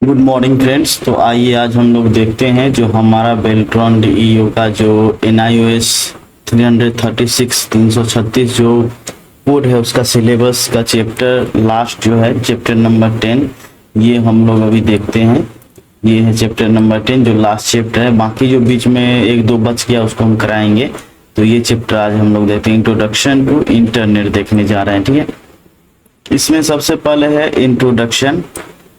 Good morning friends. तो आइए आज हम लोग देखते हैं जो हमारा बेल्ट्रॉन डीईओ का जो NIOS 336 जो कोड है उसका सिलेबस का चैप्टर लास्ट जो है चैप्टर नंबर 10 ये हम लोग अभी देखते हैं। ये है चैप्टर नंबर 10 जो लास्ट चैप्टर है। बाकी जो बीच में एक दो बच गया उसको हम कराएंगे। तो ये चैप्टर आज हम लोग देखते हैं। इंट्रोडक्शन टू इंटरनेट देखने जा रहे हैं, ठीक है। इसमें सबसे पहले है introduction.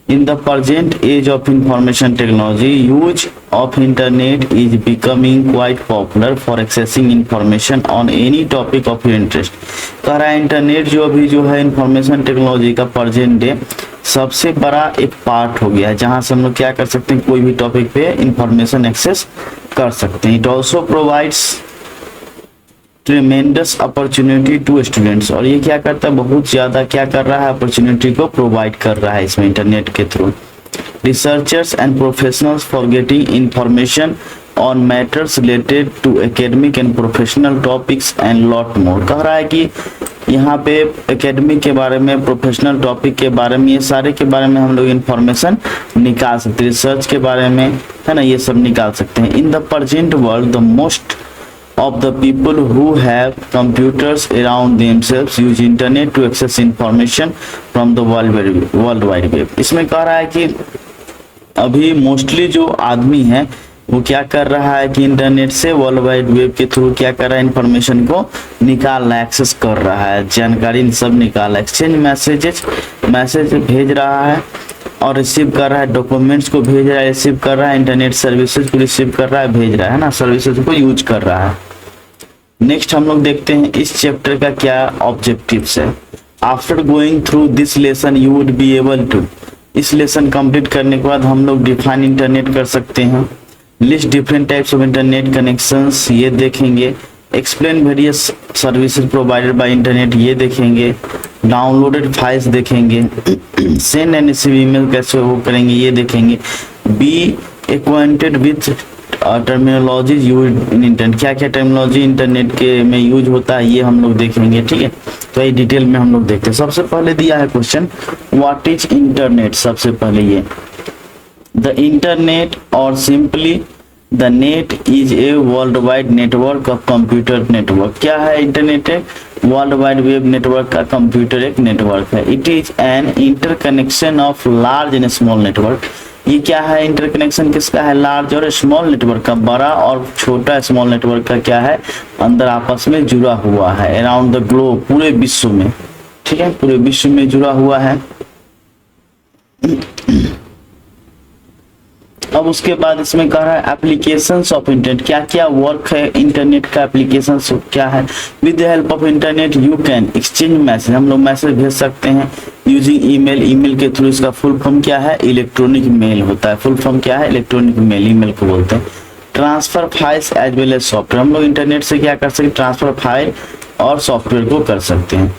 In the present age of information technology, use of internet is becoming quite popular for accessing information on any topic of your interest। कह रहा है इंटरनेट जो अभी जो है इंफॉर्मेशन टेक्नोलॉजी का प्रेजेंट डे सबसे बड़ा एक पार्ट हो गया है, जहां से हम लोग क्या कर सकते हैं, कोई भी टॉपिक पे इंफॉर्मेशन एक्सेस कर सकते हैं। It also provides tremendous opportunity to students. और ये क्या करता है, बहुत ज्यादा क्या कर रहा है, अपॉर्चुनिटी को प्रोवाइड कर रहा है इसमें इंटरनेट के through. Researchers and professionals for getting information on matters related to academic and professional topics and lot more. कह रहा है कि यहाँ पे एकेडमिक के बारे में, प्रोफेशनल टॉपिक के बारे में, ये सारे के बारे में हम लोग इंफॉर्मेशन निकाल सकते हैं। रिसर्च के बारे में है ना, ये सब निकाल सकते हैं। In the present world the most of the people who have computers around themselves use internet to access information from the world wide web। इसमें कह रहा है कि अभी मोस्टली जो आदमी है वो क्या कर रहा है कि इंटरनेट से वर्ल्ड वाइड वेब के थ्रू क्या कर रहा है, इंफॉर्मेशन को निकाल रहा है, एक्सेस कर रहा है, जानकारी सब निकाल रहा है। एक्सचेंज मैसेज भेज रहा है और रिसीव कर रहा है, डॉक्यूमेंट्स को भेज रहा है, रिसीव कर रहा है, इंटरनेट सर्विसेज को रिसीव कर रहा है, भेज रहा है ना, सर्विसेज को यूज कर रहा है। नेक्स्ट हम लोग देखते हैं इस चैप्टर का क्या ऑब्जेक्टिव्स है। After going through this lesson you would be able to, इस लेसन कंप्लीट करने के बाद हम लोग डिफाइन इंटरनेट कर सकते हैं। List different types of internet connections, ये देखेंगे। Explain various services provided by internet, ये देखेंगे। डाउनलोडेड फाइल्स देखेंगे। सेंड एंड रिसीव ईमेल कैसे वो करेंगे, ये देखेंगे। Be acquainted with terminologies used in internet, क्या क्या टर्मिनोलॉजी इंटरनेट के में यूज होता है ये हम लोग देखेंगे, ठीक है। तो ये डिटेल में हम लोग देखते हैं। सबसे पहले दिया है क्वेश्चन, व्हाट इज इंटरनेट। सबसे पहले ये द इंटरनेट और simply the net is a world wide network of computer network. क्या है इंटरनेट? है वर्ल्ड वाइड वेब नेटवर्क का कंप्यूटर एक नेटवर्क है। It is an interconnection of large and small network. ये क्या है, इंटरकनेक्शन किसका है, लार्ज और स्मॉल नेटवर्क का। बड़ा और छोटा स्मॉल नेटवर्क का क्या है, अंदर आपस में जुड़ा हुआ है। अराउंड द ग्लोब, पूरे विश्व में, ठीक है, पूरे विश्व में जुड़ा हुआ है। अब उसके बाद इसमें कह रहा है एप्लीकेशंस ऑफ इंटरनेट, क्या क्या वर्क है इंटरनेट का, एप्लीकेशंस क्या है। With the help of internet you can exchange message, हम लोग मैसेज भेज सकते हैं। यूजिंग ईमेल, ईमेल के थ्रू, इसका फुल फॉर्म क्या है, इलेक्ट्रॉनिक मेल होता है। फुल फॉर्म क्या है, इलेक्ट्रॉनिक मेल, ईमेल को बोलते हैं। Transfer files as well as software, हम लोग इंटरनेट से क्या कर सकते हैं, ट्रांसफर फाइल और सॉफ्टवेयर को कर सकते हैं।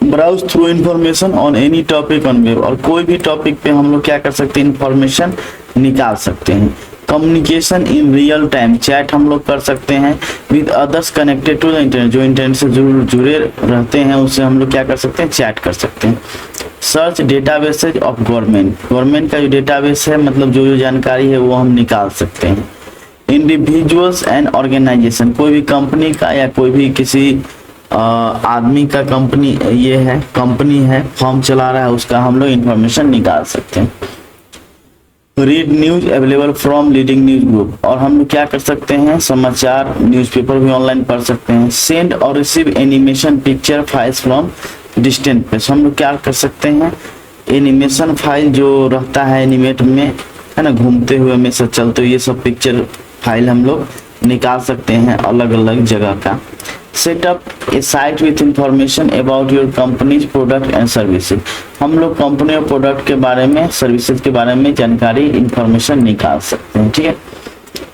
Browse through information on any topic on web, और कोई भी टॉपिक पे हम लोग क्या कर सकते हैं, इंफॉर्मेशन निकाल सकते हैं। Communication in real time, chat हम लोग कर सकते हैं with others connected to the internet, जो इंटरनेट से जुड़े रहते हैं उससे हम लोग क्या कर सकते हैं, चैट कर सकते हैं। सर्च डेटाबेसेज ऑफ गवर्नमेंट का जो डेटाबेस है, मतलब जो जो जानकारी है वो हम निकाल सकते हैं। इंडिविजुअल्स एंड ऑर्गेनाइजेशन, कोई भी कंपनी का या कोई भी किसी आदमी का कंपनी है, फॉर्म चला रहा है, उसका हम लोग इंफॉर्मेशन निकाल सकते हैं। Read news available from leading news group, और हम लोग क्या कर सकते हैं, समाचार न्यूज़पेपर भी ऑनलाइन पढ़ सकते हैं। सेंड और receive animation picture files from distant place, हम लोग क्या कर सकते हैं, एनिमेशन फाइल जो रहता है एनिमेट में, है ना, घूमते हुए हमेशा चलते हुए, ये सब पिक्चर फाइल हम लोग निकाल सकते हैं अलग अलग जगह का। Setup A site with information about your companies product and services, हम लोग कंपनी और प्रोडक्ट के बारे में, सर्विसेज के बारे में जानकारी, इंफॉर्मेशन निकाल सकते हैं, ठीक है।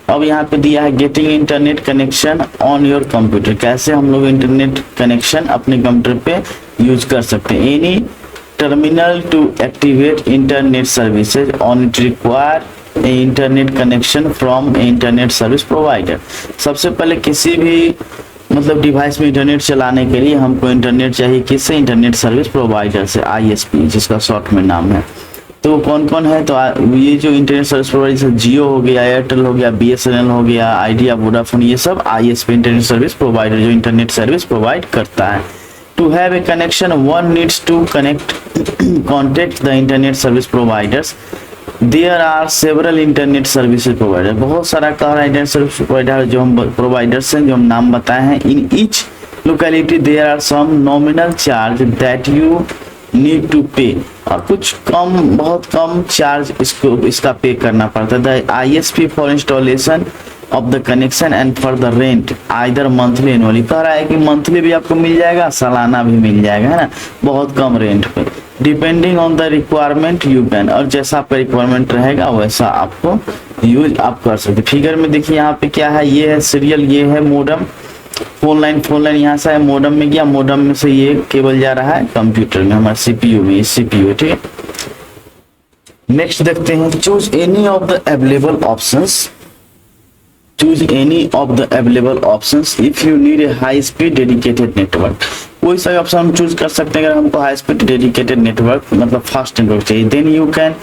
अब यहाँ पे दिया है getting internet connection on your computer, कैसे हम लोग इंटरनेट कनेक्शन अपने कंप्यूटर पे यूज कर सकते हैं। Any terminal to activate internet services on it require internet connection from internet service provider. सबसे पहले किसी भी मतलब डिवाइस में इंटरनेट चलाने के लिए हमको इंटरनेट चाहिए, किससे, इंटरनेट सर्विस प्रोवाइडर से, ISP जिसका शॉर्ट में नाम है। तो कौन कौन है, तो ये जो इंटरनेट सर्विस प्रोवाइडर जियो हो गया, एयरटेल हो गया, बीएसएनएल हो गया, आइडिया, वोडाफोन, ये सब आईएसपी इंटरनेट सर्विस प्रोवाइडर जो इंटरनेट सर्विस प्रोवाइड करता है। To have a connection one needs to contact the internet service providers. There are several internet services provider, बहुत सारा कह रहा है इंटरनेट सर्विस प्रोवाइडर जो हम प्रोवाइडर्स हैं, जो हम नाम बताए हैं। In each locality there are some nominal charge that you need to pay, और कुछ कम, बहुत कम चार्ज इसका पे करना पड़ता है। The ISP for installation of the connection and for the rent either monthly annually, कह रहा है कि मंथली भी आपको मिल जाएगा, सालाना भी मिल जाएगा, है ना, बहुत कम रेंट पे। Depending on the requirement you can, और जैसा आपका रिक्वायरमेंट रहेगा वैसा आपको यूज आप कर सकते। फिगर में देखिए यहाँ पे क्या है, ये है सीरियल, ये है मोडम, फोन लाइन यहाँ से है, मोडम में गया, मोडम में से ये केबल जा रहा है कंप्यूटर में, हमारे सीपीयू में, ये सीपीयू है, ठीक है। नेक्स्ट देखते हैं, choose any of the available options, choose any of the available options if you need A high speed dedicated network. कोई सा ऑप्शन हम चूज कर सकते हैं अगर हमको हाई स्पीड डेडिकेटेड नेटवर्क मतलब फास्ट नेटवर्क चाहिए। Then you can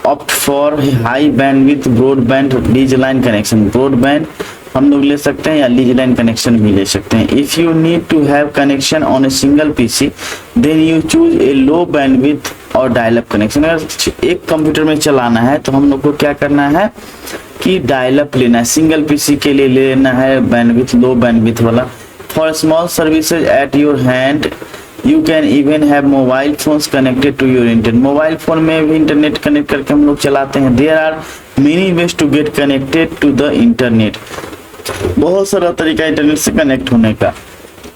opt for high bandwidth broadband lease line connection, broadband हम लोग ले सकते हैं या लीज लाइन कनेक्शन भी ले सकते हैं। If you need to have connection on a single PC then you choose a low bandwidth और डायल अप कनेक्शन। अगर एक कंप्यूटर में चलाना है तो हम लोग को क्या करना है कि डायल अप लेना है, सिंगल पीसी के लिए लेना है बैंडविड्थ, लो बैंडविड्थ वाला। For small services at your hand you can even have mobile phones connected to your internet, mobile phone में भी इंटरनेट कनेक्ट करके हम लोग चलाते हैं। There are many ways to get connected to the internet, बहुत सारा तरीका इंटरनेट से कनेक्ट होने का।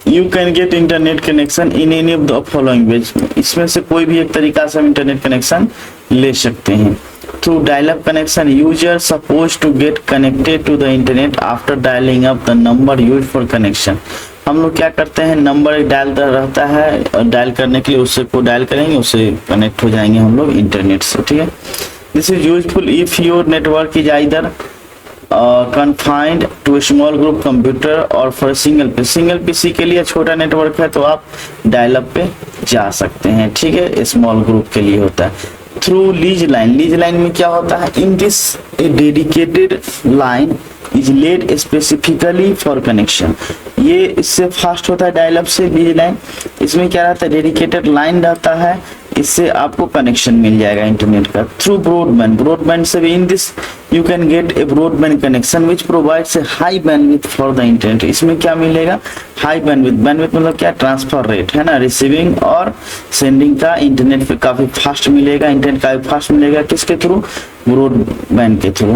You can get internet connection in any of the following ways, इसमें से कोई भी एक तरीका से हम इंटरनेट कनेक्शन ले सकते हैं। Through dial up connection user suppose to get connected to the internet after dialing up the number used for connection. हम लोग क्या करते हैं, नंबर डायल रहता है और डायल करने के लिए उससे को डायल करेंगे, उससे कनेक्ट हो जाएंगे हम लोग इंटरनेट से, ठीक है। This is useful if your network is either confined to a small group computer और for सिंगल पीसी के लिए छोटा नेटवर्क है तो आप डायल अप पे जा सकते हैं, ठीक है, स्मॉल ग्रुप के लिए होता है। थ्रू लीज लाइन में क्या होता है, in this a dedicated line is laid specifically for connection, ये इससे फास्ट होता है डायल अप से लीज लाइन। इसमें क्या रहता है, डेडिकेटेड लाइन रहता है, इससे आपको कनेक्शन मिल जाएगा इंटरनेट का। थ्रू ब्रॉडबैंड से भी in this you can gate A broadband connection which provides a high bandwidth for the internet. इसमें क्या मिलेगा, हाई बैंडविड्थ मतलब क्या, ट्रांसफर रेट है ना, रिसीविंग और सेंडिंग का इंटरनेट पे काफी फास्ट मिलेगा, इंटरनेट काफी फास्ट मिलेगा, किसके थ्रू, ब्रॉडबैंड के through.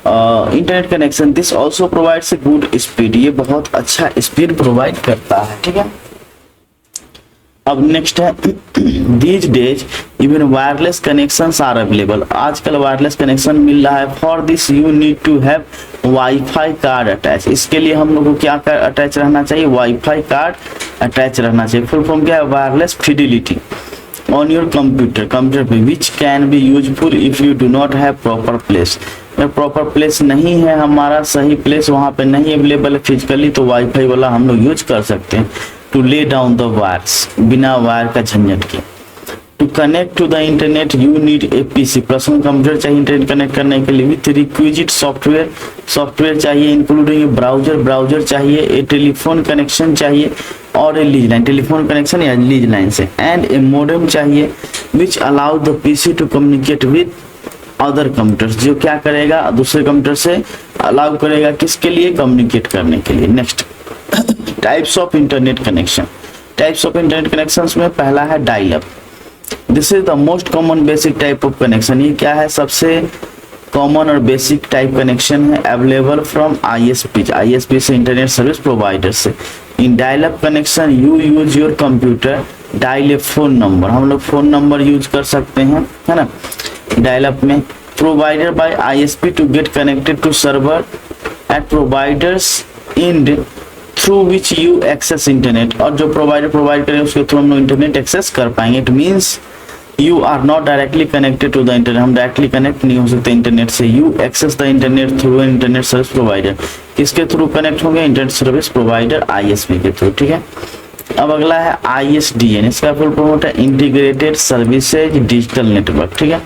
Internet connection this also provides a good speed, ये बहुत अच्छा स्पीड प्रोवाइड करता है, ठीक है। अब नेक्स्ट है, these days even wireless connections are available, आजकल वायरलेस कनेक्शन मिल रहा है। For this you need to have wifi card attach, इसके लिए हम लोग को क्या अटैच रहना चाहिए, वाईफाई कार्ड अटैच रहना चाहिए। फुल फॉर्म क्या है, wireless fidelity on your computer पे which can be useful if you do not have proper place. Proper place नहीं है हमारा, सही प्लेस वहां पे नहीं अवेलेबल है फिजिकली, तो वाईफाई वाला हम लोग यूज कर सकते हैं। To lay down the wires, बिना वायर का झंझट के। To connect to the internet you need a PC, personal computer चाहिए इंटरनेट कनेक्ट करने के लिए। विथ रिक्विजिट सॉफ्टवेयर चाहिए इंक्लूडिंग ब्राउजर चाहिए, ए टेलीफोन कनेक्शन चाहिए और a lease line, telephone connection या लीज लाइन से, एंड ए मोडेम चाहिए which allow the PC to communicate with other computers, जो क्या करेगा, दूसरे कंप्यूटर से अलाउ करेगा, किसके लिए, कम्युनिकेट करने के लिए। Next, types of internet connection, types of internet connections में पहला है dial up, this is the most common basic type of connection. ये क्या है, सबसे कॉमन और बेसिक टाइप कनेक्शन है, अवेलेबल फ्रॉम आईएसपी से, इंटरनेट सर्विस प्रोवाइडर से। In dial up connection you use your computer dial a phone number, हम लोग फोन नंबर यूज कर सकते हैं, है ना, डायल अप में। Provider by ISP to get connected to server at providers and through which you access internet, और जो प्रोवाइडर प्रोवाइड करें उसके थ्रू हम लोग इंटरनेट एक्सेस कर पाएंगे। It means you are not directly connected to the internet, हम directly connect नहीं हो सकते इंटरनेट से। You access the internet through internet service provider, किसके थ्रू कनेक्ट होंगे, इंटरनेट सर्विस प्रोवाइडर आईएसपी के थ्रू, ठीक है। अब अगला है ISDN, इसका फुल फॉर्म होता है इंटीग्रेटेड सर्विसेज डिजिटल नेटवर्क। ठीक है,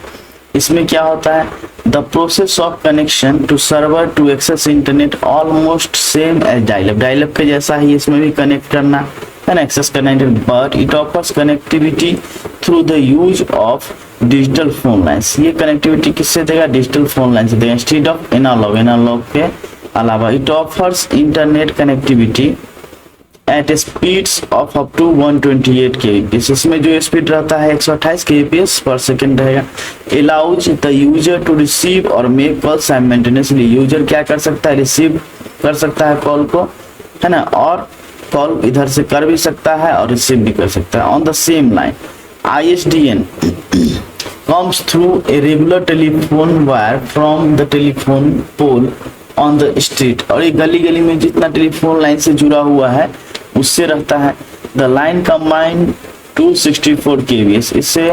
इसमें क्या होता है, the process of connection to server to access internet almost same as dial up, dial up के जैसा ही इसमें भी कनेक्ट करना है ना, एक्सेस करना है, but it offers connectivity through the use of digital phone lines. ये कनेक्टिविटी किससे देगा, डिजिटल फोन लाइन से देगा इंस्टेड ऑफ एनालॉग, एनालॉग के अलावा। It offers internet connectivity at speeds of up to 128 kbps, इसमें जो स्पीड रहता है 128 kbps पर सेकेंड रहेगा। Allows the user to receive और मेक कॉल साइमल्टेनियसली, यूजर क्या कर सकता है, रिसीव कर सकता है कॉल को, है ना, और कॉल इधर से कर भी सकता है और रिसीव भी कर सकता है on the same line. ISDN comes through a regular telephone wire from the telephone pole on the street, और ये गली गली में जितना टेलीफोन लाइन से जुड़ा हुआ है उससे रहता है। द लाइन कंबाइंड 264 kbps, इससे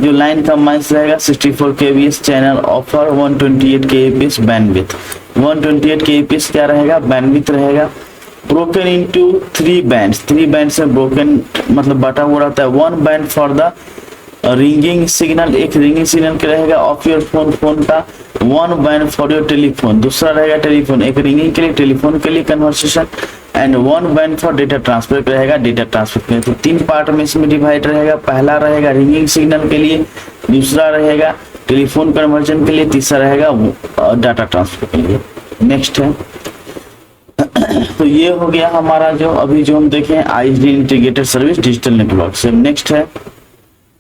जो लाइन कंबाइंड रहेगा 64 kbps channel offer 128 kbps bandwidth, 128 kbps क्या रहेगा, बैंडविड्थ रहेगा। ब्रोकन इनटू 3 बैंड्स, 3 बैंड से ब्रोकन मतलब बटा हुआ रहता है। 1 band for the ringing signal, एक रिंगिंग सिग्नल के रहेगा ऑफ योर फोन, फोन का। 1 बैंड फॉर योर टेलीफोन, दूसरा रहेगा टेलीफोन, एक रिंगिंग के लिए, टेलीफोन के लिए conversation, and 1 band for data transfer रहेगा, डेटा ट्रांसफर के लिए। तो 3 पार्ट में इसमें डिवाइड रहेगा, पहला रहेगा रिंगिंग सिग्नल के लिए, दूसरा रहेगा टेलीफोन कन्वर्जन के लिए, तीसरा रहेगा डाटा ट्रांसफर के लिए। नेक्स्ट है तो ये हो गया हमारा जो अभी जो हम देखें ISDN integrated service digital network से। नेक्स्ट है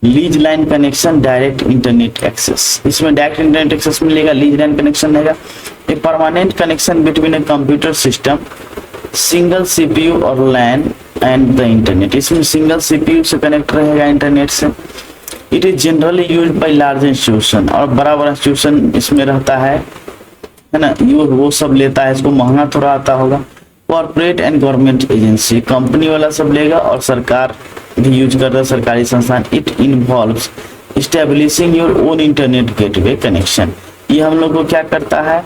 lease line connection direct internet access, इसमें डायरेक्ट इंटरनेट एक्सेस मिलेगा। लीज लाइन कनेक्शन रहेगा a permanent connection between a computer system, single CPU और LAN एंड द इंटरनेट, इसमें single CPU से connect रहेगा internet से। It is generally used by large institution, और बड़ा बड़ा इंस्टीट्यूशन इसमें रहता है ना, वो सब लेता है, इसको महंगा थोड़ा आता होगा। Corporate and government agency, company वाला सब लेगा और सरकार भी यूज करता है, सरकारी संस्थान। It involves establishing your own internet gateway connection, ये हम लोग को क्या करता है,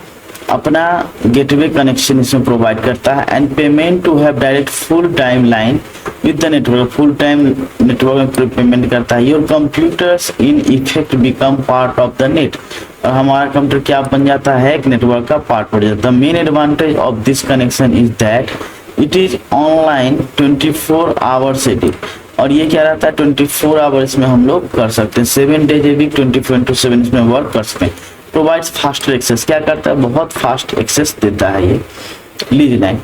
अपना गेटवे कनेक्शन इसमें प्रोवाइड करता है। And payment to have direct full time line with the network, full time network में पेमेंट करता है। Your computers in effect become part of the net, और हमारा कंप्यूटर क्या बन जाता है, एक नेटवर्क का पार्ट बन जाता है। Main advantage of this connection is that it is online 24 hours a day, और ये क्या रहता है 24 आवर्स में हम लोग कर सकते हैं, 7 डेज ए वीक 24/7 इसमें वर्क कर सकते हैं। प्रोवाइड्स फास्टर एक्सेस, क्या करता है, बहुत फास्ट एक्सेस देता है ये lease line.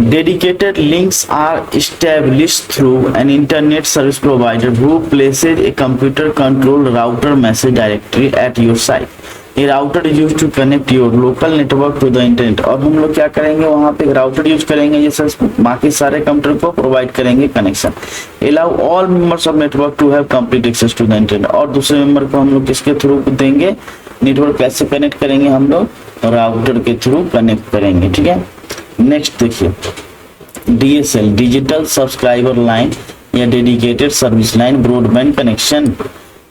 Dedicated links are established through an internet service provider who places a computer-controlled router message directory at your site. A router is used to connect your local network to the internet. और हम लोग क्या करेंगे, वहाँ पे router use करेंगे, ये सब बाकी सारे कंप्यूटर को प्रोवाइड करेंगे connection. Allow all members of network to have complete access to the internet. और दूसरे मेंबर को हम लोग किसके थ्रू देंगे, नेटवर्क कैसे कनेक्ट करेंगे, हम लोग राउटर के थ्रू कनेक्ट करेंगे। ठीक है, नेक्स्ट देखिए DSL डिजिटल सब्सक्राइबर लाइन या dedicated service line broadband connection,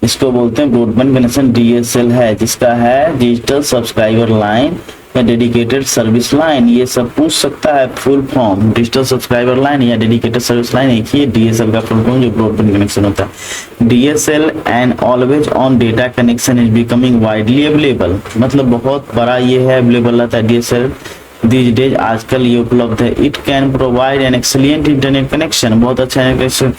इसको बोलते हैं ब्रॉडबैंड कनेक्शन। DSL है जिसका है डिजिटल सब्सक्राइबर लाइन या डेडिकेटेड सर्विस लाइन, ये सब पूछ सकता है full form. Digital subscriber line या डेडिकेटेड सर्विस लाइन एक ही है, DSL का फुल फॉर्म जो ब्रॉडबैंड कनेक्शन होता है। DSL and always on data connection is becoming widely available, मतलब बहुत बड़ा ये है, अवेलेबल रहता है DSL these days, आजकल ये उपलब्ध है। It can provide an excellent internet connection, बहुत अच्छा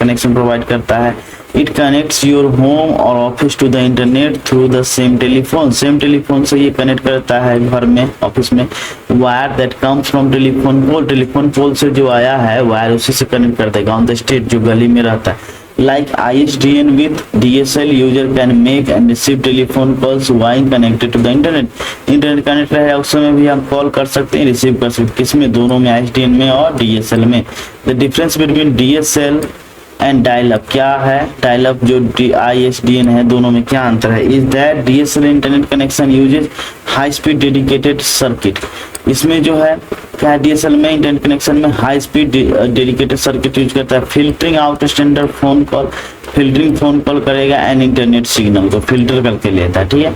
कनेक्शन प्रोवाइड करता है। इट कनेक्ट्स योर होम और office to the internet through the same telephone, same telephone से ये कनेक्ट करता है घर में, ऑफिस में। Wire that comes from telephone pole, telephone pole से जो आया है वायर उसी से कनेक्ट कर देगा ऑन द स्ट्रीट, जो गली में रहता है। Like ISDN with DSL, user can make and receive telephone calls while connected to the internet. Internet connect रहेगा उस समय भी हम कॉल कर सकते हैं, रिसीव कर सकते हैं, किसमें, दोनों में, ISDN में और DSL में। The difference between DSL and dial up, क्या है डायल अप जो ISDN है, दोनों में क्या अंतर है, is that DSL internet connection uses high speed dedicated circuit, इसमें जो है क्या है, DSL में इंटरनेट कनेक्शन में high speed dedicated circuit use करता है। Filtering out standard phone call, filtering phone call करेगा एंड इंटरनेट सिग्नल को फिल्टर करके लेता है। ठीक है,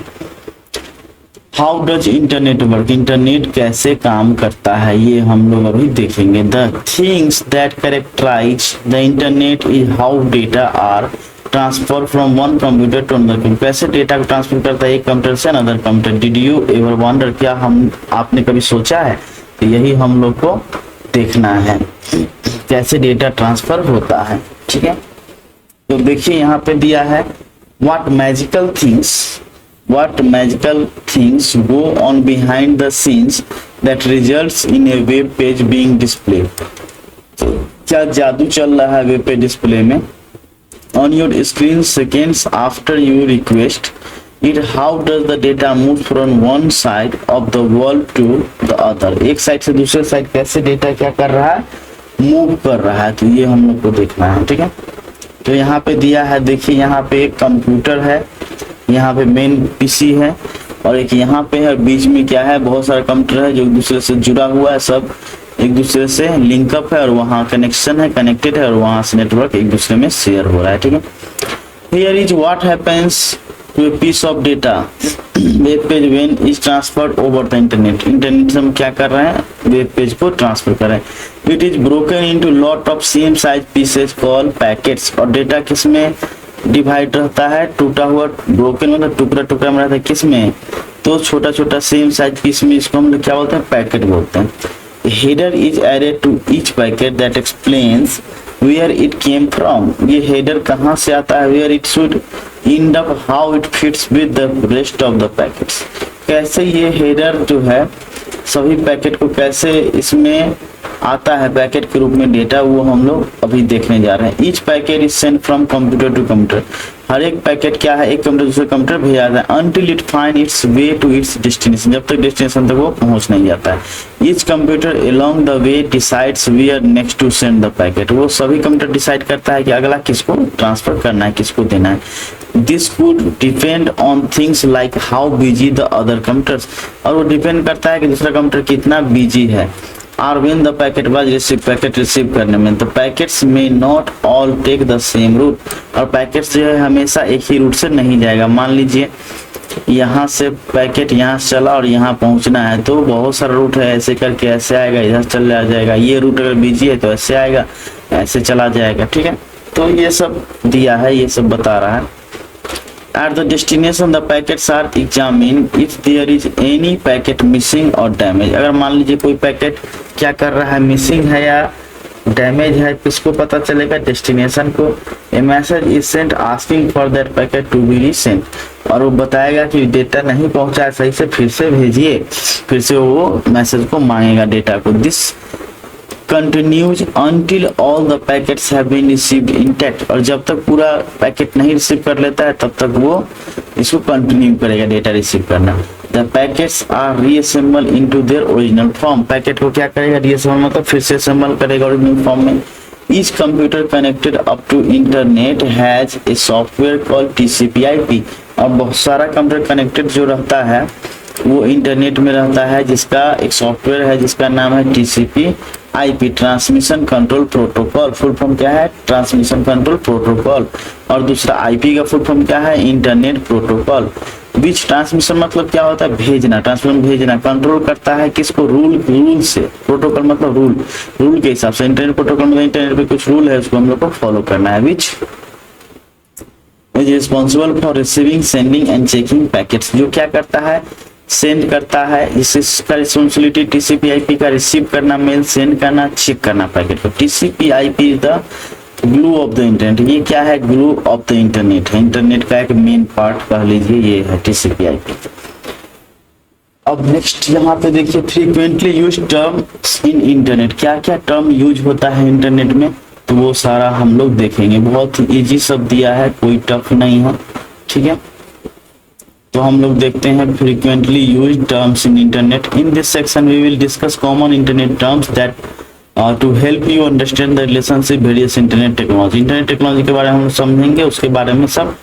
how does internet work, internet कैसे काम करता है ये हम लोग अभी देखेंगे। The things that characterize the internet is how data are transfer from one computer to another computer, कैसे डेटा को ट्रांसफर करता है एक कंप्यूटर से another computer. Did you ever wonder, क्या हम आपने कभी सोचा है, तो यही हम लोग को देखना है कैसे डेटा ट्रांसफर होता है। ठीक है, तो देखिए यहाँ पे दिया है what magical things go on behind the scenes that results in a web page being displayed, तो क्या जादू चल रहा है वेब पेज डिस्प्ले में। on your screen seconds after you request it, how does the data move from one side of the world to the other, एक side से दूसरे साइड कैसे डेटा क्या कर रहा है, मूव कर रहा है, तो ये हम लोग को देखना है। ठीक है, तो यहाँ पे दिया है, देखिए यहाँ पे एक कंप्यूटर है, यहाँ पे मेन पीसी है और एक यहाँ पे है, बीच में क्या है, बहुत सारा कंप्यूटर है जो एक दूसरे से जुड़ा हुआ है, सब एक दूसरे से लिंकअप है और वहाँ कनेक्शन है, कनेक्टेड है और वहाँ से नेटवर्क एक दूसरे में शेयर हो रहा है। ठीक है, here is what happens to a piece of data web page when is transferred over the internet, internet से हम क्या कर रहे हैं, वेब पेज को ट्रांसफर कर रहे हैं। It is broken into lot of same size pieces called packets, और डेटा किस में डिवाइड रहता है, टूटा हुआ, ब्रोकन मतलब टुकड़ा टुकड़ा में रहता है, किस में, तो छोटा छोटा सेम साइज पीस में, इसको हम लोग क्या बोलते हैं, पैकेट बोलते हैं। Header is added to each packet that explains where it came from, ये हेडर कहाँ से आता है, where it should end up how it fits with the rest of the packets, कैसे ये हेडर जो है सभी पैकेट को कैसे इसमें आता है पैकेट के रूप में डेटा, वो हम लोग अभी देखने जा रहे हैं। Each packet is send from computer to computer, हर एक पैकेट क्या है, एक कंप्यूटर दूसरे कंप्यूटर भेजा जाता है। Until it find its way to its destination, जब तक डेस्टिनेशन तक वो पहुंच नहीं जाता है। Each computer along the way decides where next to send the packet, वो सभी कंप्यूटर डिसाइड करता है कि अगला किसको ट्रांसफर करना है, किसको देना है। This could depend on things like how busy the other computers, और वो डिपेंड करता है कि दूसरा कंप्यूटर कितना बिजी है। Or when the packet was receive, packet receive करने में, तो पैकेट्स में not all take the same route, और पैकेट्स जो है हमेशा एक ही रूट से नहीं जाएगा। मान लीजिए यहाँ से पैकेट यहाँ से चला और यहाँ पहुँचना है, तो बहुत सारा रूट है, ऐसे करके ऐसे आएगा, इधर चल जाएगा, ये रूट अगर बिजी है तो ऐसे आएगा, ऐसे चला जाएगा। ठीक है, तो ये सब दिया है, ये सब बता रहा है। At the destination, the packets are examined if there is any packet missing or damaged, अगर मान लीजिए कोई पैकेट क्या कर रहा है, मिसिंग है या डैमेज है, किसको पता चलेगा, डेस्टिनेशन को। A message is sent asking for that packet to be resent, और वो बताएगा कि डेटा नहीं पहुंचा है सही से, फिर से भेजिए, फिर से वो मैसेज को मांगेगा डेटा को। This continues until all the packets have been received intact, और जब तक पूरा पैकेट नहीं रिसीव कर लेता है तब तक वो इसको कंटिन्यू करेगा डेटा रिसीव करना। The packets are reassembled into their original form, packet को क्या करेगा, रीअसेंबल मतलब फिर से असेंबल करेगा ओरिजिनल फॉर्म में। Each computer connected up to internet has a software called TCP/IP, और बहुत सारा कंप्यूटर कनेक्टेड जो रहता है वो इंटरनेट में रहता है, जिसका एक सॉफ्टवेयर है जिसका नाम है TCP/IP, transmission control protocol. Full form क्या है, ट्रांसमिशन कंट्रोल प्रोटोकॉल, और दूसरा IP का फुल फॉर्म क्या है, इंटरनेट प्रोटोकॉल। बीच ट्रांसमिशन मतलब क्या होता है, भेजना, ट्रांसमिशन भेजना, कंट्रोल करता है किसको, रूल से, प्रोटोकॉल मतलब रूल के हिसाब से। इंटरनेट प्रोटोकॉल मतलब इंटरनेट पे कुछ रूल है, उसको हम लोग को फॉलो करना है। Which is responsible for receiving, sending end checking packets, जो क्या करता है, सेंड करता है, इसका रिस्पॉन्सिबिलिटी TCP/IP का, रिसीव करना, मेल सेंड करना, चेक करना पैकेट को। TCP/IP is the glue of the internet, ये क्या है, ग्लू ऑफ द इंटरनेट है, इंटरनेट का एक मेन पार्ट कह लीजिए, ये है TCP/IP। अब नेक्स्ट यहाँ पे देखिए, frequently use term in internet, क्या क्या टर्म यूज होता है इंटरनेट में, तो वो सारा हम लोग देखेंगे। बहुत इजी सब दिया है, कोई टफ नहीं है। ठीक है, तो हम लोग देखते हैं frequently used terms in internet. In this section we will discuss common internet terms that to help you understand the relationship various internet technology. Internet technology के बारे में हम समझेंगे, उसके बारे में सब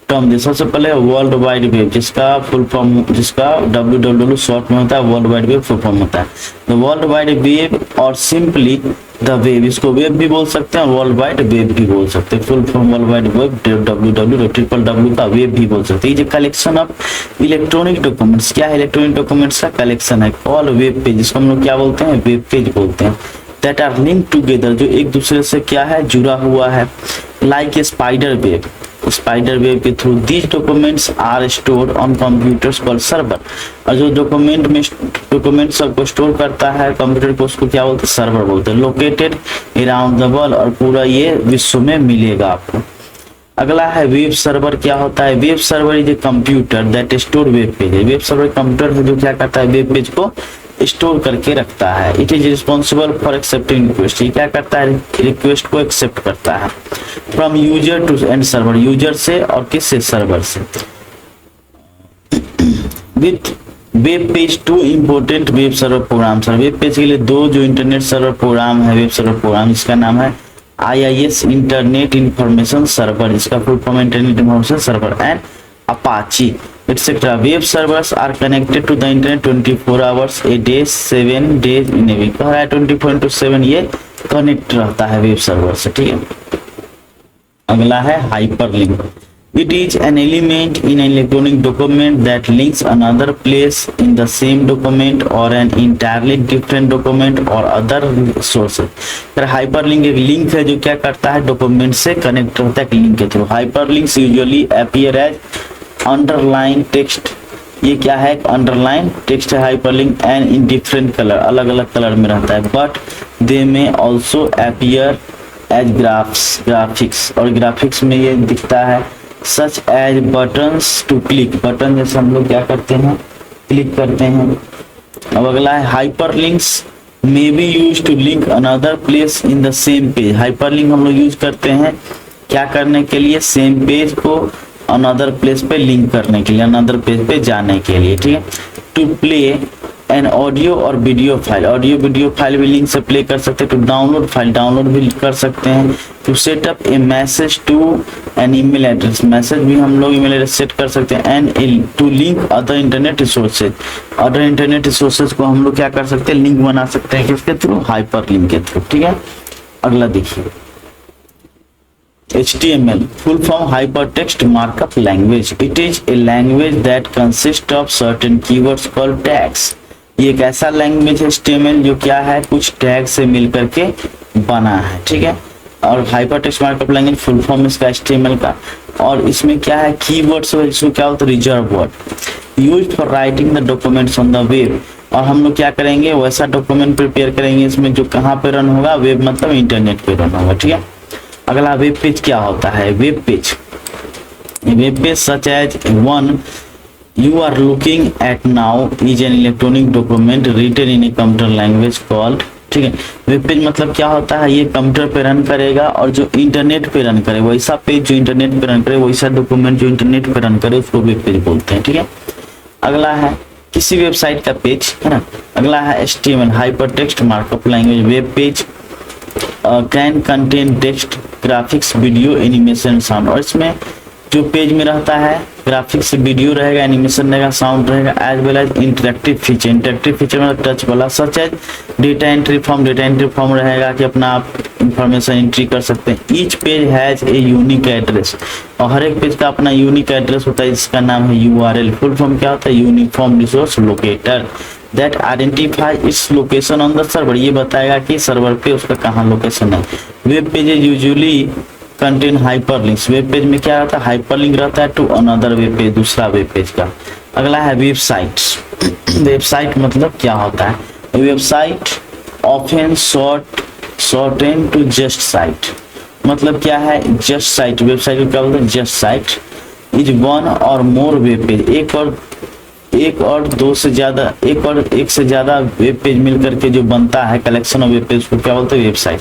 टर्म। सबसे पहले वर्ल्ड वाइड वेब, जिसका फुल फॉर्म, जिसका WWW शॉर्ट में होता है, world wide web full form होता है। द वर्ल्ड वाइड वेब और सिंपली द वेब, इसको वेब भी बोल सकते हैं, वर्ल्ड वाइड वेब भी बोल सकते हैं, full form world wide web www का वेब भी बोल सकते हैं। ये कलेक्शन ऑफ इलेक्ट्रॉनिक डॉक्यूमेंट्स, क्या है, इलेक्ट्रॉनिक डॉक्यूमेंट्स का कलेक्शन है, कॉल वेब पेज, जिसको हम लोग क्या बोलते हैं, वेब पेज बोलते हैं। दैट आर लिंक टूगेदर, जो एक दूसरे से क्या है, जुड़ा हुआ है, like a spider web, spider web के through these documents are stored on computers called server, और जो डॉक्यूमेंट सबको स्टोर करता है कंप्यूटर को, उसको क्या बोलते हैं, सर्वर बोलते हैं। लोकेटेड अराउंड द वर्ल्ड, और पूरा ये विश्व में मिलेगा आपको। अगला है वेब सर्वर, क्या होता है, web server is a computer that store web page, web server computer है जो क्या करता है, वेब पेज को स्टोर करके रखता है। It is responsible for accepting request, ये क्या करता है, रिक्वेस्ट को एक्सेप्ट करता है from user to and server, user से और किससे, सर्वर से। With web page two important web server program, web page के लिए दो जो इंटरनेट सर्वर प्रोग्राम है, वेब सर्वर प्रोग्राम, इसका नाम है IIS इंटरनेट इंफॉर्मेशन सर्वर, इसका full form internet information server, and Apache etc. Web servers are connected to the internet 24 hours a day 7 days in a week, 24/7 ये connect रहता है web server से, ठीक है। अगला है hyperlink, it is an element in an electronic document that links another place in the same document or an entirely different document or other sources। फिर hyperlink एक लिंक है जो क्या करता है, डॉक्यूमेंट से कनेक्ट रहता है लिंक के through. Hyperlinks usually appear as underline text, ये क्या है, अंडरलाइन टेक्स्ट है hyperlink, and in different colour, अलग अलग कलर में रहता है, but they may also appear as graphics, और ग्राफिक्स में ये दिखता है, such as buttons to click, button जैसे हम लोग क्या करते हैं, क्लिक करते हैं। अब अगला है hyperlinks may be use to link another place in the same page, hyperlink हम लोग यूज करते हैं क्या करने के लिए, सेम पेज को अनदर प्लेस पे लिंक करने के लिए, अनदर पेज पे जाने के लिए, ठीक है। टू प्ले एन ऑडियो और video file, audio video file भी लिंक से प्ले कर सकते हैं। टू डाउनलोड फाइल, डाउनलोड भी कर सकते हैं। To set up a message to an email address, message भी हम लोग ईमेल एड्रेस सेट कर सकते हैं। And to link other internet resources, other internet resources को हम लोग क्या कर सकते हैं, लिंक बना सकते हैं, किसके थ्रू, हाइपर लिंक के थ्रू, ठीक है। अगला देखिए HTML, full form hypertext markup language. It is a language that consists of certain keywords called tags. ये एक ऐसा लैंग्वेज है HTML जो क्या है, कुछ टैग से मिलकर के बना है, ठीक है। और hypertext markup language full form इसका HTML का, और इसमें क्या है, कीवर्ड्स है, इसमें क्या होता है, reserve word used for writing the documents on the web. और हम लोग क्या करेंगे, वैसा डॉक्यूमेंट प्रिपेयर करेंगे इसमें जो कहाँ पे रन होगा, वेब मतलब इंटरनेट पे रन होगा, ठीक है। अगला वेब पेज क्या होता है, web page such as one you are looking at now is an electronic document written in a computer language called, ठीक है। वेब पेज मतलब क्या होता है, ये कंप्यूटर पे रन करेगा और जो इंटरनेट पे रन करे, वैसा पेज जो इंटरनेट पे रन करे, वैसा डॉक्यूमेंट जो इंटरनेट पे रन करे, उसको वेब पेज बोलते हैं, ठीक है। अगला है किसी वेबसाइट का पेज, है ना। अगला है HTML hypertext markup language, web page can contain text, graphics, video, animation, sound. और इसमें जो पेज में रहता है ग्राफिक्स, वीडियो रहेगा, एनिमेशन रहेगा, साउंड रहेगा, as well as interactive feature, interactive feature मतलब टच वाला, such as data entry form, data entry form रहेगा कि अपना आप इंफॉर्मेशन एंट्री कर सकते हैं। Each page has a unique address, और हर एक पेज का अपना यूनिक एड्रेस होता है, जिसका नाम है URL। फुल फॉर्म क्या होता है, uniform resource locator that identify its location on the server, ये बताएगा कि सर्वर पे उसका कहाँ लोकेशन है। Web pages usually contain hyperlinks, web page में क्या रहता है, हाइपरलिंक रहता है टू अनदर वेब पेज, दूसरा वेब पेज का। अगला है वेबसाइट्स, वेबसाइट मतलब क्या होता है, website often shorten to just site, मतलब क्या है, जस्ट साइट, वेबसाइट को क्या बोलते हैं, जस्ट साइट इज वन और मोर वेब पेज, एक और एक से ज्यादा वेब पेज मिलकर के जो बनता है कलेक्शन ऑफ वेब पेज को क्या बोलते हैं, website.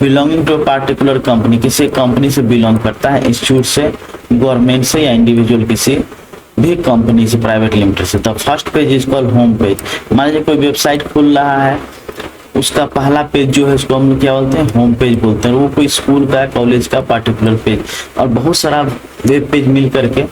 Belonging to particular company, किसी कंपनी से बिलोंग करता है, इंस्टीट्यूट से, गवर्नमेंट से, या इंडिविजुअल किसी भी कंपनी से, प्राइवेट लिमिटेड से। The first page is called home page, मान लीजिए कोई वेबसाइट खुल रहा है, उसका पहला पेज जो है उसको हम लोग क्या बोलते हैं, होम पेज बोलते हैं। वो कोई स्कूल का, कॉलेज का पार्टिकुलर पेज, और बहुत सारा वेब पेज मिल करके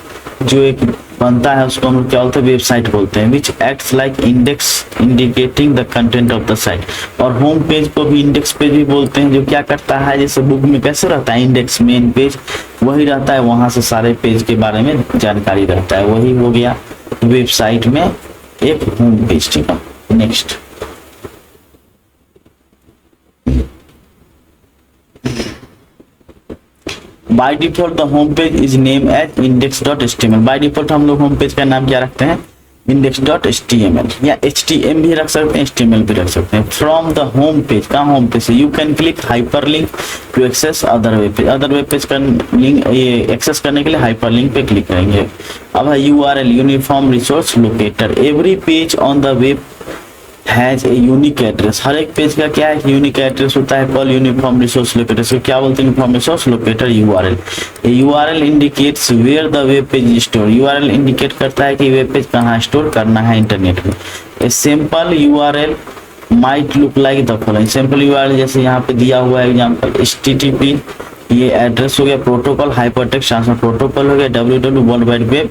जो एक बनता है उसको हम लोग क्या बोलते हैं, वेबसाइट बोलते हैं। Which acts like index indicating the content of the site. और होम पेज को भी इंडेक्स पेज भी बोलते हैं, जो क्या करता है, जैसे बुक में कैसे रहता है इंडेक्स मेन पेज, वही रहता है, वहां से सारे पेज के बारे में जानकारी रहता है, वही हो गया वेबसाइट में एक होम पेज। ठीक है, next by default the home page is name as index.html। By default हम लोग होम पेज का नाम क्या रखते हैं, index.html, या html भी रख सकते हैं, html भी रख सकते हैं। फ्रॉम द होम पेज का होम पेज से you can click hyperlink to access other web page. Other web page का लिंक ये एक्सेस करने के लिए हाइपर लिंक पे क्लिक करेंगे। अब है URL uniform resource locator. Every page on the web has a unique address. हर एक पेज का क्या है, यूनिक एड्रेस होता है। कॉल यूनिफॉर्म रिसोर्स लोकेटर से क्या बोलते हैं, uniform resource locator URL। URL indicates where the web page store. URL indicate करता है कि वेब पेज कहाँ स्टोर करना है इंटरनेट में। A simple URL might look like the following. Simple URL जैसे यहाँ पे दिया हुआ है एग्जांपल HTTP, ये एड्रेस हो गया, प्रोटोकॉल हाइपरटेक्स्ट ट्रांसफर प्रोटोकॉल हो गया, www world wide web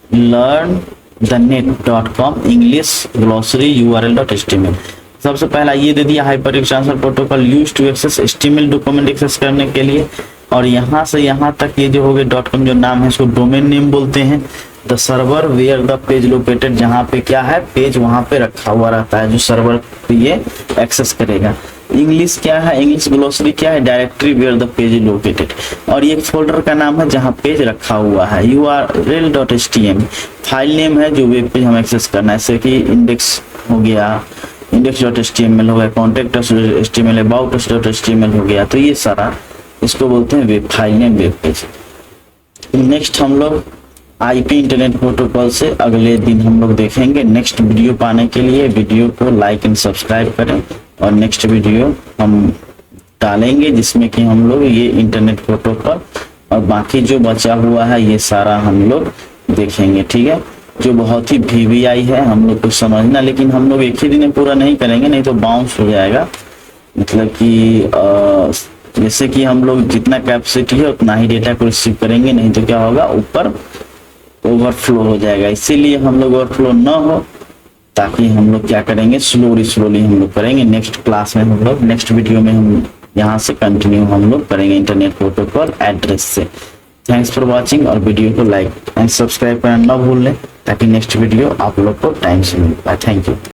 learn thenet.com English glossary URL.html। सबसे पहला ये दे दिया hypertext transfer protocol use to access HTML document access करने के लिए। और यहाँ से यहाँ तक ये जो हो गया .com जो नाम है इसको डोमेन नेम बोलते हैं। The server where the page located, जहाँ पे क्या है पेज वहाँ पे रखा हुआ रहता है जो सर्वर पे ये एक्सेस करेगा। इंग्लिश क्या है, इंग्लिश ग्लोसरी क्या है, directory where the page located. और ये फोल्डर का नाम है जहाँ पेज रखा हुआ है। URL.html फाइल नेम है जो वेब पेज हम एक्सेस करना है, जैसे कि इंडेक्स हो गया, index.html हो गया, contact.html, about.html हो गया। तो ये सारा इसको बोलते हैं web file name web page. Next हम लोग IP इंटरनेट प्रोटोकॉल से अगले दिन हम लोग देखेंगे। नेक्स्ट वीडियो पाने के लिए वीडियो को लाइक एंड सब्सक्राइब करें, और नेक्स्ट वीडियो हम डालेंगे जिसमें कि हम लोग ये इंटरनेट प्रोटोकॉल और बाकी जो बचा हुआ है ये सारा हम लोग देखेंगे। ठीक है, जो बहुत ही VVI है हम लोग को समझना, लेकिन हम लोग एक ही दिन में पूरा नहीं करेंगे, नहीं तो बाउंस हो जाएगा। मतलब कि जैसे कि हम लोग जितना कैपेसिटी है उतना ही डेटा को रिसीव करेंगे, नहीं तो क्या होगा ऊपर ओवरफ्लो हो जाएगा। इसीलिए हम लोग ओवरफ्लो न हो, ताकि हम लोग क्या करेंगे स्लोली हम लोग करेंगे। नेक्स्ट क्लास में हम लोग नेक्स्ट वीडियो में हम यहाँ से कंटिन्यू हम लोग करेंगे इंटरनेट प्रोटोकॉल एड्रेस से। थैंक्स फॉर वॉचिंग, और वीडियो को लाइक एंड सब्सक्राइब करना ना भूलें ताकि नेक्स्ट वीडियो आप लोग को टाइम से मिल पाए। Thank you.